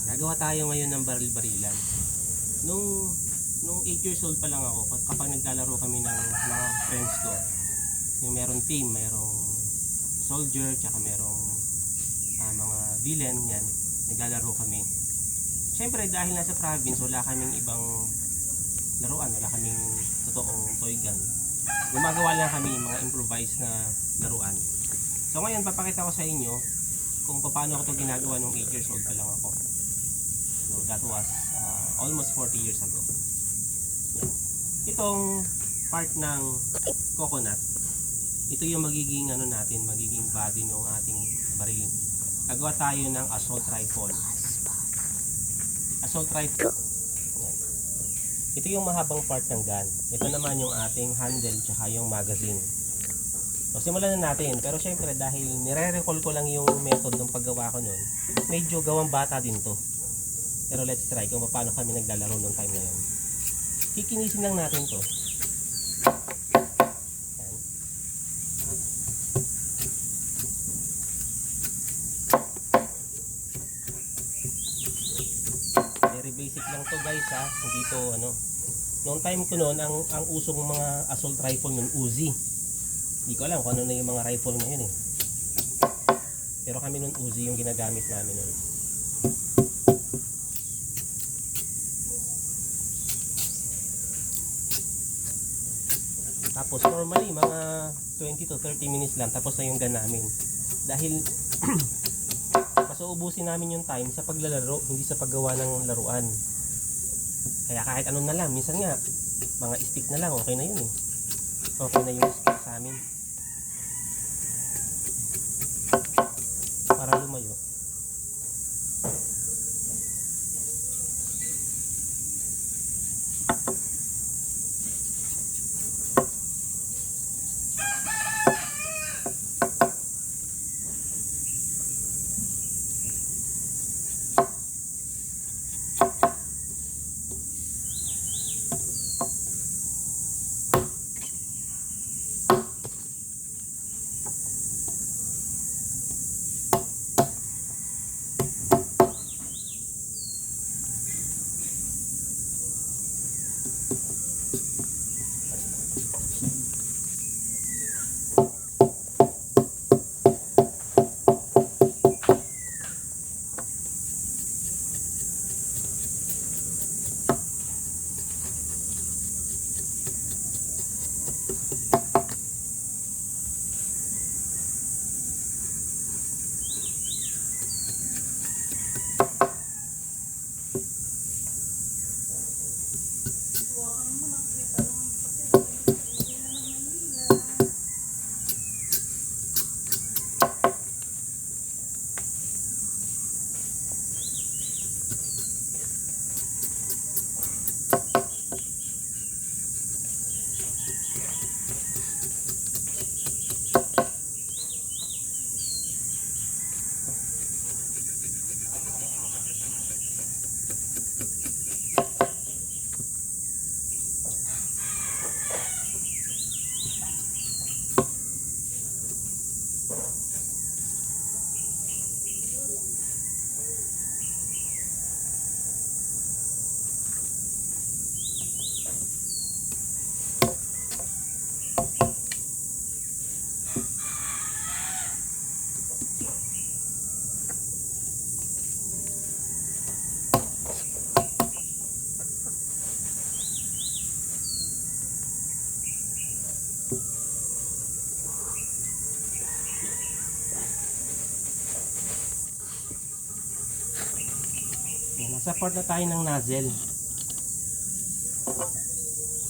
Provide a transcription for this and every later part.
Gagawa tayo ngayon ng baril-barilan. Nung 8 years old pa lang ako, kapag naglalaro kami ng mga friends ko, yung merong team, merong soldier, tsaka merong mga villain, yan, naglalaro kami. Siyempre dahil nasa province, wala kaming ibang laruan, wala kaming totoong toy gun. Gumagawa lang kami mga improvised na laruan. So ngayon papakita ko sa inyo kung paano ko ito ginagawa nung 8 years old pa lang ako. So that was almost 40 years ago. Yan. Itong part ng coconut, ito yung magiging magiging body ng ating baril. Gagawa tayo ng assault rifle. Assault rifle. Yan. Ito yung mahabang part ng gun. Ito naman yung ating handle tsaka yung magazine. So simulan na natin. Pero syempre dahil nire-recall ko lang yung method ng paggawa ko nun, medyo gawang bata din to. Pero let's try kung paano kami naglalaro nung time na yun. Kikinisin lang natin to. Yan. Very basic lang to guys ha. Hindi to Noong time ko noon, ang usong mga assault rifle nun, Uzi. Hindi ko alam kung ano na yung mga rifle ngayon eh. Pero kami nun Uzi yung ginagamit namin nun. Tapos normally mga 20 to 30 minutes lang tapos na yung gun namin. Dahil mas uubusin namin yung time sa paglalaro, hindi sa paggawa ng laruan. Kaya kahit ano na lang, minsan nga mga stick na lang, okay na yun eh. Okay na yung stick sa amin. Para lumayo. Nasa part na tayo ng nozzle.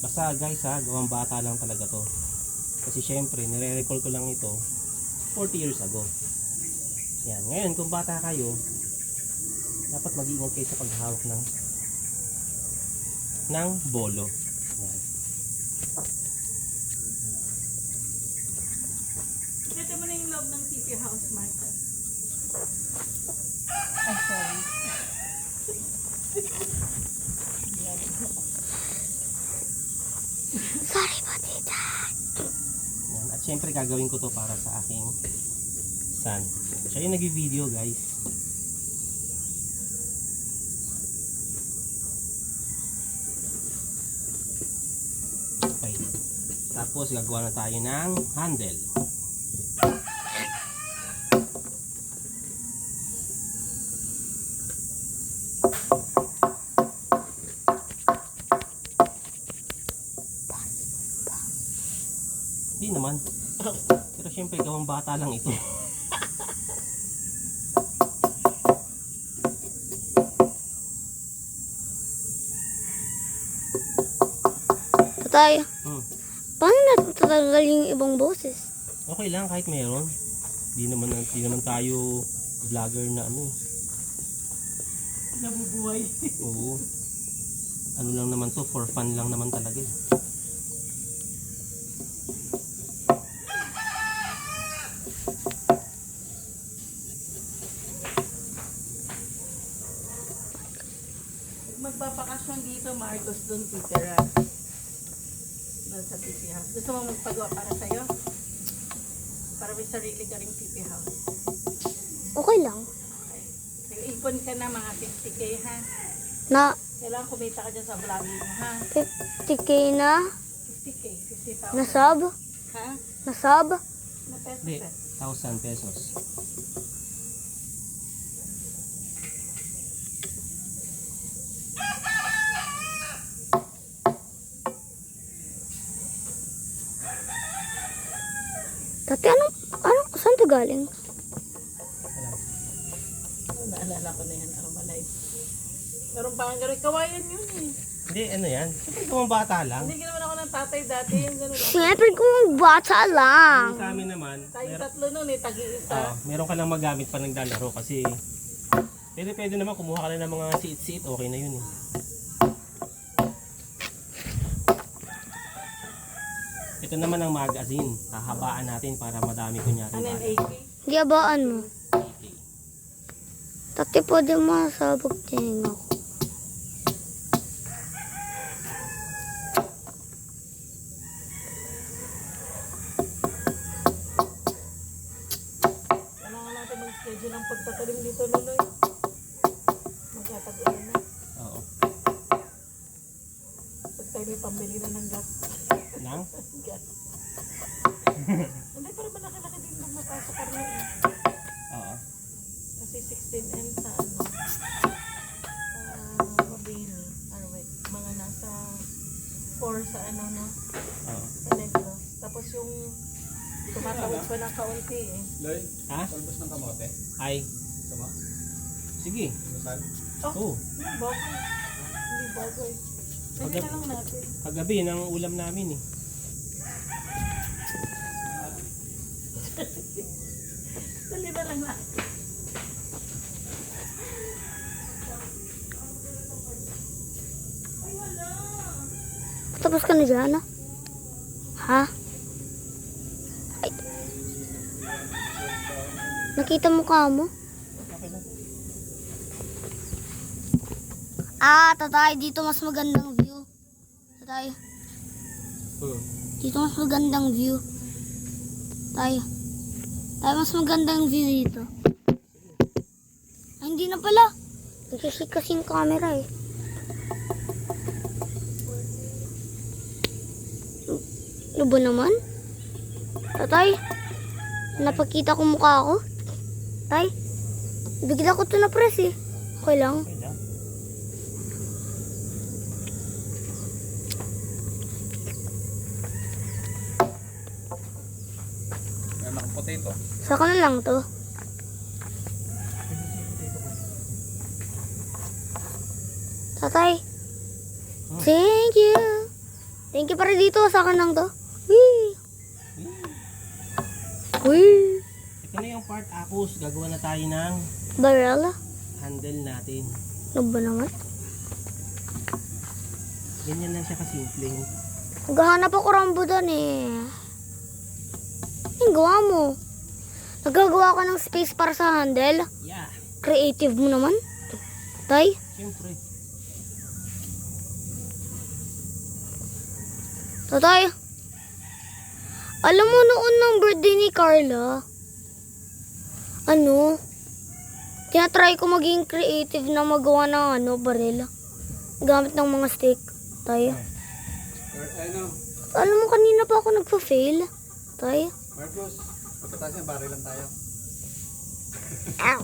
Basta guys ha, gawang bata lang talaga to. Kasi syempre, nire-recall ko lang ito 40 years ago. Yan. Ngayon, kung bata kayo, dapat mag-iingat kayo sa paghawak ng bolo. Yan. Ito mo na yung loob ng TP House, Martha. Ay, sorry. Sorry po, tita. Yan. At syempre gagawin ko to para sa aking son. Siya yung nag-video guys. Tapos gagawa na tayo ng handle. Hindi naman. Pero syempre, gawang bata lang ito. Tatay, Hmm. paano natatanggal yung ibang boses? Okay lang kahit meron. Di naman tayo vlogger na ano. Nabubuhay. Oo. Ano lang naman to, for fun lang naman talaga. Magbabakasyon dito, Marcos, doon titira. Doon sa TP House. Gusto mo magpagawa para sa'yo? Para may sarili ka ring TP House. Okay lang. Okay. Nag-ipon ka na mga 50k ha. Na Kailangan kumita ka dyan sa vlogging mo ha. 50k na 50k, 50,000. nasab? Ha? Nasab? Na peso Hindi, eh. 1,000 pesos. Tati, saan to galing? Naalala ko na yan, Armalite. Meron pa ang gano'n. Kawayan yun eh. Hindi, ano yan? Siyempre, gawang bata lang. Hindi ginawa ako ng tatay dati. Yung gano'n. Siyempre kung bata lang. Yung sa amin naman, Tayong tatlo nun eh, tagi-isa. meron ka lang magamit pa naglalaro kasi pwede naman kumuha ka lang ng mga siit-siit, okay na yun eh. Ito naman ang magazine. Hahabaan natin para madami kunyari. Ano yung bata. AK? Giyabaan mo. Okay. Tati, pwede masabog din ako. Kailangan natin mag-schedule ng pagtatalim dito, Nunoy. Magkatag-ulan na. Oo. Pag tayo may pambili na ng gas. Nang? Gas. Hindi, para malaki-laki din ng mata sa karne eh. Oo. Kasi 16M sa ano, Mabini, Arwet. Mga nasa 4 sa ano, no? Oo. Sa Negros. Tapos yung tumatawid pa ng kaunti eh. Loy, Ha? talbos ng kamote. Ay. Sama? Sige. Masal? Oo. Hindi bagoy. Hindi bagoy. Pwede na lang natin. Kagabi, yun ang ulam namin eh. Dali na lang natin. Tapos ka na dyan, ah? Ha? Ay. Nakita mo ka mo? Okay lang. Tatay, dito mas magandang view. Tatay, dito mas magandang view. Tay, mas magandang view dito. Ay, hindi na pala. Nagsisik kasi yung camera eh. Ano ba naman? Tatay, napakita ko mukha ko. Tay, bigla ko to na press eh. Okay lang. Okay lang. Meron akong potato. Saka na lang to. Tatay, thank you. Thank you para dito. Saka lang to. Wee. Wee. Ito na yung part apos. Gagawa na tayo ng Barela. handle natin. Ano ba naman? Ganyan lang siya kasimple. Naghahanap ako rambutan eh. Ang gawa mo. Nagagawa ka ng space para sa handle. Yeah. Creative mo naman. Tay, Siyempre. tatay. Alam mo noon ng birthday ni Carla, tinatry ko maging creative na magawa ng barela. Gamit ng mga stick. Tayo. Ano? Alam mo, kanina pa ako nagpa-fail. Tay. Marcos, pagkatapos niya, bari lang tayo. Ow.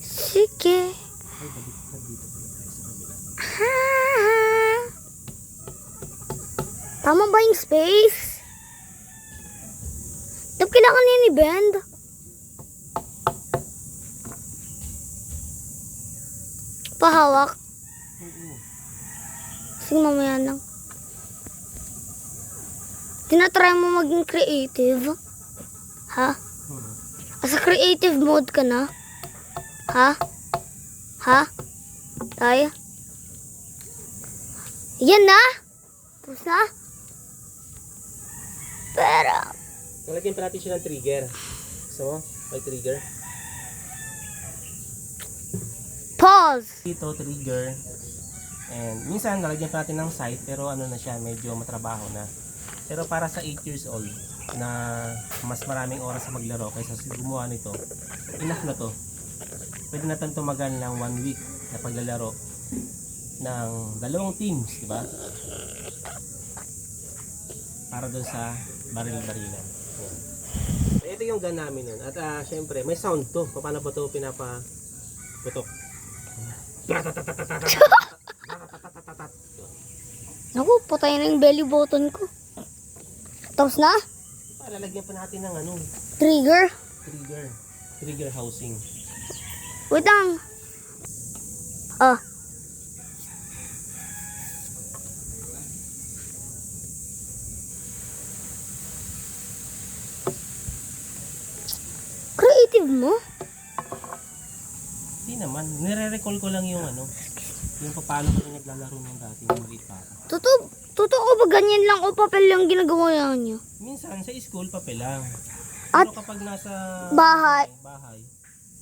Sige. Ay, baliktad dito pala tayo sa kabila. Ah. Tama ba yung space? Dapat kailangan niya ni bend. Pahawak. Oo. Sige, mamaya lang. Tinatry mo maging creative? Ha? Hmm. Asa creative mode ka na? Ha? Ha? Tayo? Yan na? Tapos na? Pero, Nalagyan pa natin siya ng trigger. Gusto mo? May trigger. pause. Dito, trigger. And minsan, nalagyan pa natin ng sight, pero ano na siya, medyo matrabaho na. Pero para sa 8 years old, na mas maraming oras sa maglaro kaysa sa gumawa nito, enough na to. Pwede natin tumagal ng 1 week na paglalaro ng 2 teams, di ba? Para doon sa baril-barilan. Yan. So, ito yung gun namin nun. At syempre, may sound to. Paano ba to pinapaputok? Naku, patay na yung belly button ko. Tapos na? Lalagyan pa natin ng ano, Trigger. trigger housing. Wait lang. Ah. Creative mo? Hindi naman, nire-recall ko lang yung ano, yung paano kami naglalaro ng dati ng maliit pa ako. Totoo ba ganyan lang o papel lang ginagawa niyo? Minsan sa school papel lang. At Pero kapag nasa bahay.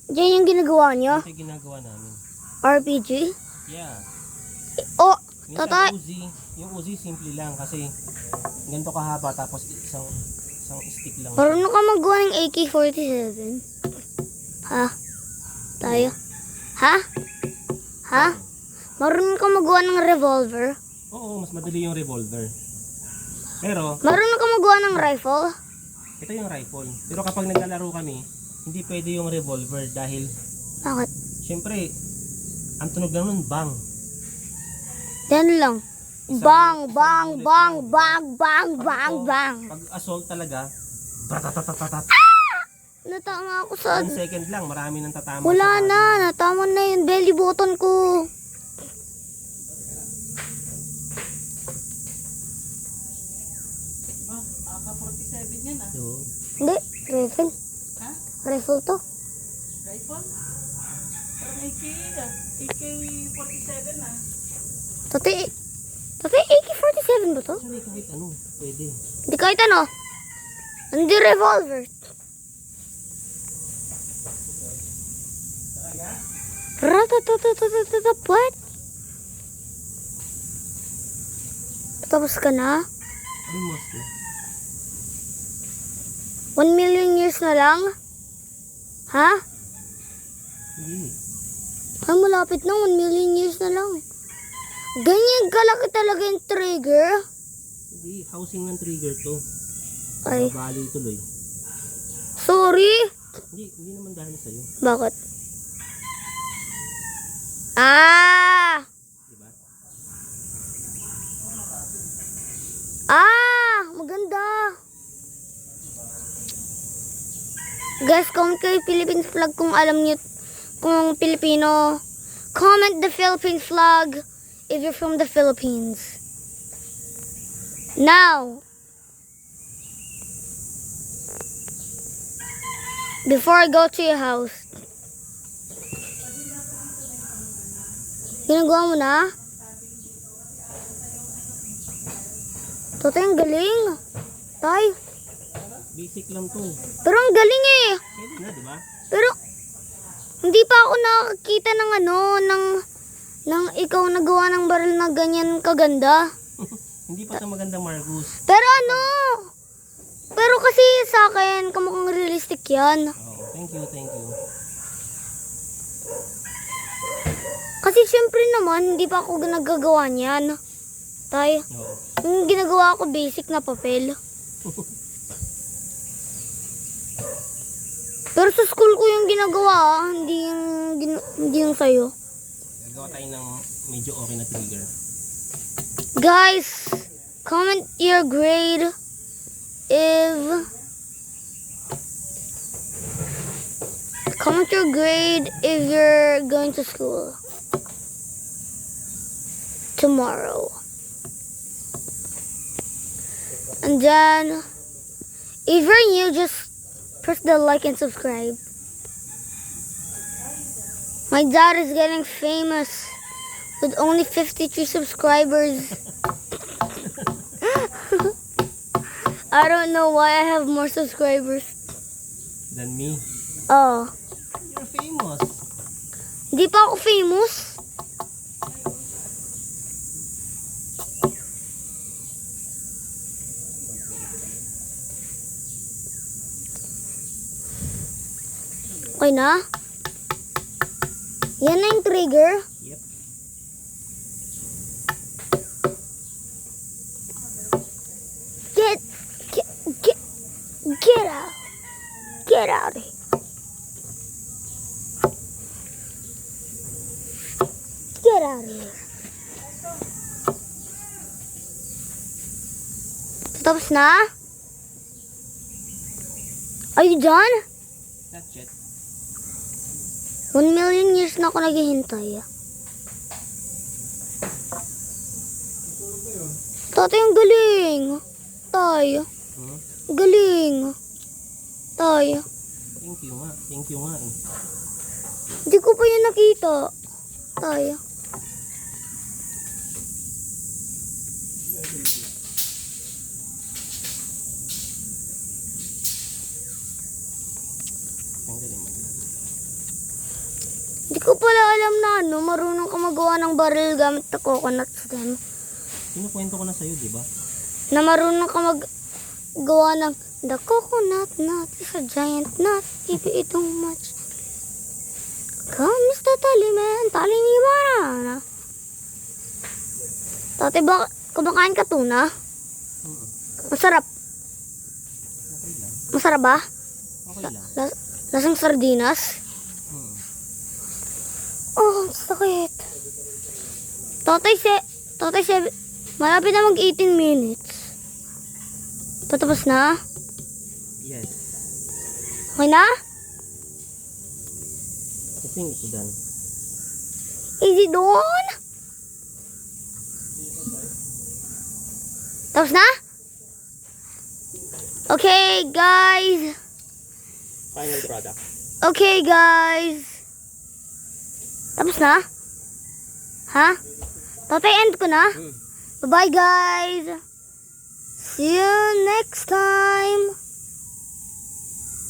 Diyan yung ginagawa niyo? ito yung ginagawa namin. RPG? Yeah. Oh, Minsan tatay. yung Uzi simple lang kasi ganito kahaba tapos isang stick lang. Marunong ka magawa ng AK-47? Ha? Tayo? Ha? Ha? Marunong ka magawa ng revolver? Oo, mas madali yung revolver. Pero Marunong ka magawa ng rifle? ito yung rifle. Pero kapag naglalaro kami, hindi pwede yung revolver dahil Bakit? syempre ang tunog lang nun bang. Yan lang. Isang- Bang, isang bang, bullet bang, lang. bang, bang, Pag bang, ito, bang. Pag assault talaga, bratatatat. Natama ako sa... 1 second lang, marami nang tatama. Wala sa na, body. natama na yung belly button ko. AK-47 yan ah. So, Hindi, rifle. Ha? Rifle to. Rifle? Parang AK-47 ah. Tati, AK-47 ba to? actually kahit ano, pwede. Hindi kahit ano. Hindi revolver. Ratatatatatatat, what? Tapos ka na? Almost na. 1 million years na lang? Ha? Hindi. Ay, malapit na. 1 million years na lang. Ganyan kalaki talaga yung trigger. Hindi, housing ng trigger to. Ay, Babali tuloy. sorry. Hindi naman dahil sa'yo. Bakit? Ah! Diba? Maganda. Guys, comment kayo Philippine flag kung alam niyo kung Pilipino. Comment the Philippine flag if you're from the Philippines. Now, before I go to your house, ginagawa mo na? Toto, ang galing. Tay, Basic lang to. pero ang galing eh. Pwede na, diba? Pero, hindi pa ako nakakita ng ng ikaw nagawa ng baril na ganyan kaganda. Hindi pa ito magandang Margus. Pero pero kasi sa akin, kamukhang realistic yan. Oh, thank you. Kasi syempre naman, hindi pa ako nagagawa niyan. Tay, Oo. yung ginagawa ko basic na papel. Pero sa school ko yung ginagawa, hindi yung sa'yo. Gagawa tayo ng medyo okay na trigger. Guys, comment your grade if you're going to school tomorrow. And then if you're new, just press the like and subscribe. My dad is getting famous with only 53 subscribers. I don't know why I have more subscribers. Than me. Oh, You're famous. hindi pa ako famous. Okay na? Yan na yung trigger. Yep. Get out. Get out of here. Get out of here. Tapos na? Are you done? That's it. 1 million years na ako naghihintay. Tatay, ang galing. Tay, Hmm? galing. Tay, Thank you nga. Thank you nga eh. hindi ko pa yun nakita. Tay. Ang galing mo. Hindi ko pala alam na marunong ka magawa ng baril gamit na coconut stem. Kinukwento ko na sa'yo, di ba? Na marunong ka gawa ng the coconut nut is a giant nut. If you eat too much. Come, Mr. Taliman. Taliniman. Tatay, kumakain ka tuna? Masarap. Okay lang. Masarap ba? Okay lang. Lasang sardinas? Hmm. Oh, ang sakit. Tatay, malapit na mag 18 minutes. Patapos na? Yes. Okay na? I think it's done. Is it done? Tapos na? Okay, guys. Final product. Okay, guys. Tapos na? Ha? Tatay, end ko na? Bye-bye, guys. See you next time.